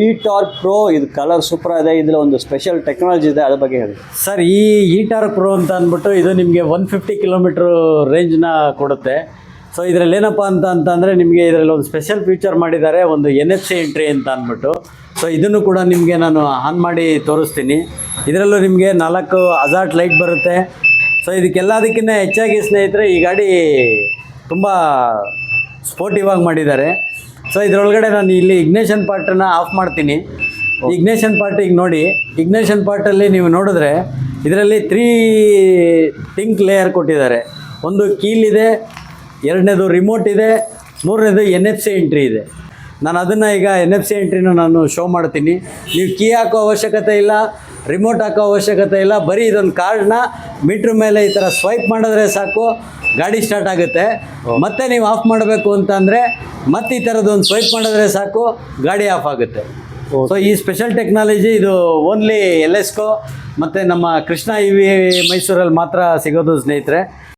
E torque pro ಇದು colour super ಇದೆ, ಇದ್ರ ಒಂದು ಸ್ಪೆಷಲ್ ಟೆಕ್ನಾಲಜಿ ಇದೆ, ಅದ್ರ ಬಗ್ಗೆ ಹೇಳಿ ಸರ್. ಈ ಟಾರ್ಕ್ ಪ್ರೋ ಅಂತ ಅಂದ್ಬಿಟ್ಟು ಇದು ನಿಮಗೆ 150 ಕಿಲೋಮೀಟ್ರ್ ರೇಂಜ್ನ ಕೊಡುತ್ತೆ. ಸೊ ಇದರಲ್ಲಿ ಏನಪ್ಪ ಅಂತಂದರೆ ನಿಮಗೆ ಇದರಲ್ಲಿ ಒಂದು ಸ್ಪೆಷಲ್ ಫೀಚರ್ ಮಾಡಿದ್ದಾರೆ, ಒಂದು NFC ಎಂಟ್ರಿ ಅಂತ ಅಂದ್ಬಿಟ್ಟು. ಸೊ ಇದನ್ನು ಕೂಡ ನಿಮಗೆ ನಾನು ಆನ್ ಮಾಡಿ ತೋರಿಸ್ತೀನಿ. ಇದರಲ್ಲೂ ನಿಮಗೆ 4 ಹಜಾರ್ಡ್ ಲೈಟ್ ಬರುತ್ತೆ. ಸೊ ಇದಕ್ಕೆಲ್ಲದಕ್ಕಿಂತ ಹೆಚ್ಚಾಗಿ ಸ್ನೇಹಿತರೆ ಈ ಗಾಡಿ ತುಂಬ ಸ್ಪೋರ್ಟಿವ್ ಆಗಿ ಮಾಡಿದ್ದಾರೆ. ಸೊ ಇದರೊಳಗಡೆ ನಾನು ಇಲ್ಲಿ ಇಗ್ನೇಷನ್ ಪಾರ್ಟನ್ನು ಆಫ್ ಮಾಡ್ತೀನಿ. ಇಗ್ನೇಷನ್ ಪಾರ್ಟ್ ಈಗ ನೋಡಿ, ಇಗ್ನೇಷನ್ ಪಾರ್ಟಲ್ಲಿ ನೀವು ನೋಡಿದ್ರೆ ಇದರಲ್ಲಿ 3 ಟಿಂಕ್ ಲೇಯರ್ ಕೊಟ್ಟಿದ್ದಾರೆ. ಒಂದು ಕೀಲ್ ಇದೆ, ಎರಡನೇದು ರಿಮೋಟ್ ಇದೆ, ಮೂರನೇದು NFC ಎಂಟ್ರಿ ಇದೆ. ನಾನು ಅದನ್ನು ಈಗ NFC ಎಂಟ್ರಿನ ನಾನು ಶೋ ಮಾಡ್ತೀನಿ. ನೀವು ಕೀ ಹಾಕೋ ಅವಶ್ಯಕತೆ ಇಲ್ಲ, ರಿಮೋಟ್ ಹಾಕೋ ಅವಶ್ಯಕತೆ ಇಲ್ಲ. ಬರೀ ಇದೊಂದು ಕಾರ್ಡ್ನ ಮೀಟ್ರ್ ಮೇಲೆ ಈ ಥರ ಸ್ವೈಪ್ ಮಾಡಿದ್ರೆ ಸಾಕು, ಗಾಡಿ ಸ್ಟಾರ್ಟ್ ಆಗುತ್ತೆ. ಮತ್ತೆ ನೀವು ಆಫ್ ಮಾಡಬೇಕು ಅಂತಂದರೆ ಮತ್ತೆ ಈ ಥರದ್ದೊಂದು ಸ್ವೈಪ್ ಮಾಡಿದ್ರೆ ಸಾಕು, ಗಾಡಿ ಆಫ್ ಆಗುತ್ತೆ. ಸೊ ಈ ಸ್ಪೆಷಲ್ ಟೆಕ್ನಾಲಜಿ ಇದು ಓನ್ಲಿ LSCO ಮತ್ತು ನಮ್ಮ ಕೃಷ್ಣ EV ಮೈಸೂರಲ್ಲಿ ಮಾತ್ರ ಸಿಗೋದು ಸ್ನೇಹಿತರೆ.